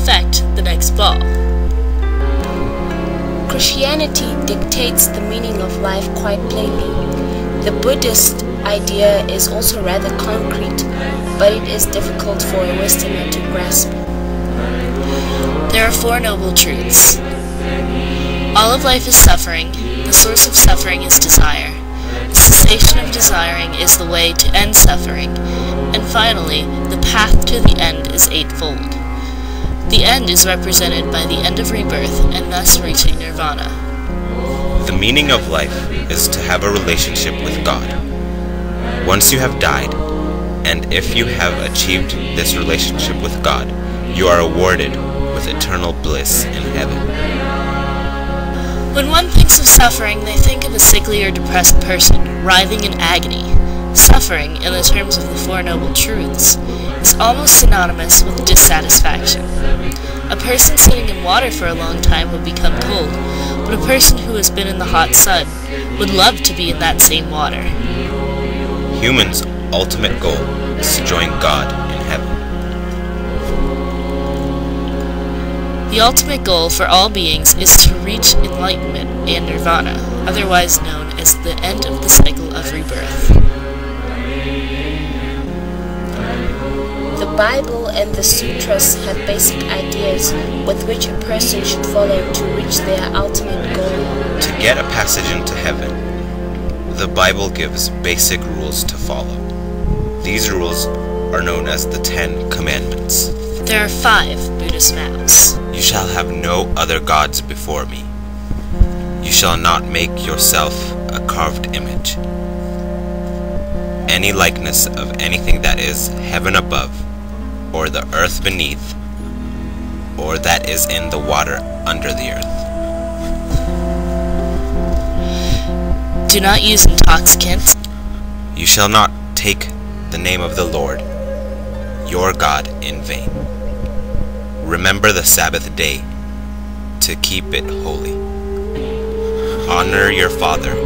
affect the next ball. Christianity dictates the meaning of life quite plainly. The Buddhist idea is also rather concrete, but it is difficult for a Westerner to grasp. There are four noble truths. All of life is suffering. The source of suffering is desire. The cessation of desiring is the way to end suffering. And finally, the path to the end is eightfold. The end is represented by the end of rebirth and thus reaching nirvana. The meaning of life is to have a relationship with God. Once you have died, and if you have achieved this relationship with God, you are awarded with eternal bliss in heaven. When one thinks of suffering, they think of a sickly or depressed person, writhing in agony. Suffering, in the terms of the Four Noble Truths, is almost synonymous with dissatisfaction. A person sitting in water for a long time would become cold, but a person who has been in the hot sun would love to be in that same water. Humans' ultimate goal is to join God in heaven. The ultimate goal for all beings is to reach enlightenment and nirvana, otherwise known as the end of the cycle of rebirth. The Bible and the sutras have basic ideas with which a person should follow to reach their ultimate goal. To get a passage into heaven, the Bible gives basic rules to follow. These rules are known as the 10 Commandments. There are 5 Buddhist vows. You shall have no other gods before me. You shall not make yourself a carved image. Any likeness of anything that is heaven above, or the earth beneath, or that is in the water under the earth. Do not use intoxicants. You shall not take the name of the Lord, your God, in vain. Remember the Sabbath day to keep it holy. Honor your father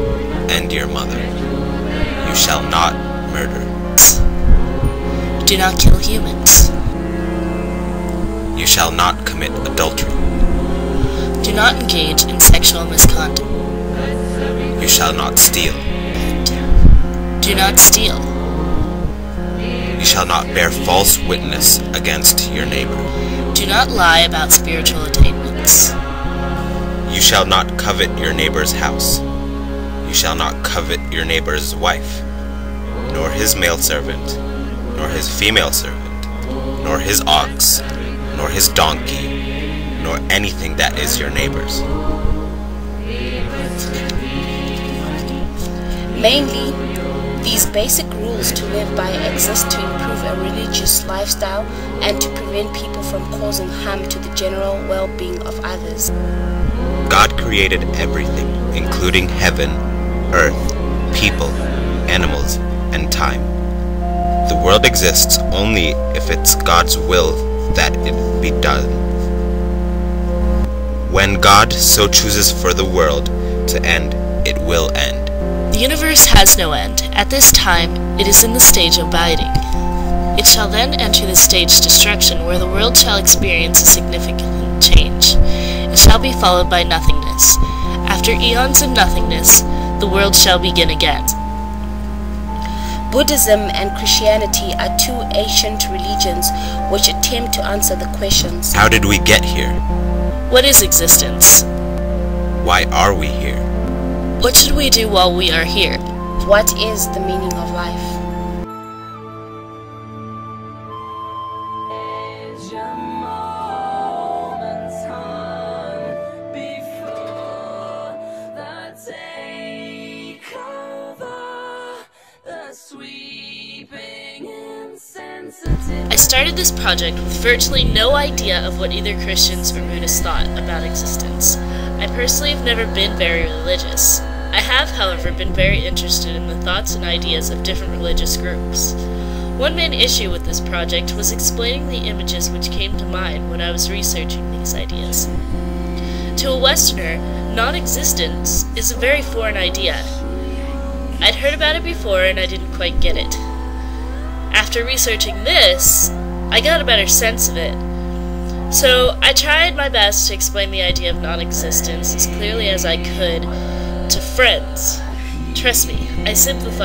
and your mother. You shall not murder. Do not kill humans. You shall not commit adultery. Do not engage in sexual misconduct. You shall not steal. Do not steal. You shall not bear false witness against your neighbor. Do not lie about spiritual attainments. You shall not covet your neighbor's house. You shall not covet your neighbor's wife, nor his male servant, nor his female servant, nor his ox, nor his donkey, nor anything that is your neighbor's. Mainly, these basic rules to live by exist to improve a religious lifestyle and to prevent people from causing harm to the general well-being of others. God created everything, including heaven, earth, people, animals, and time. The world exists only if it's God's will that it be done. When God so chooses for the world to end, it will end. The universe has no end. At this time, it is in the stage of abiding. It shall then enter the stage destruction, where the world shall experience a significant change. It shall be followed by nothingness. After eons of nothingness, the world shall begin again. Buddhism and Christianity are two ancient religions which attempt to answer the questions: how did we get here? What is existence? Why are we here? What should we do while we are here? What is the meaning of life? I started this project with virtually no idea of what either Christians or Buddhists thought about existence. I personally have never been very religious. I have, however, been very interested in the thoughts and ideas of different religious groups. One main issue with this project was explaining the images which came to mind when I was researching these ideas. To a Westerner, non-existence is a very foreign idea. I'd heard about it before and I didn't quite get it. After researching this, I got a better sense of it. So I tried my best to explain the idea of non-existence as clearly as I could to friends. Trust me, I simplified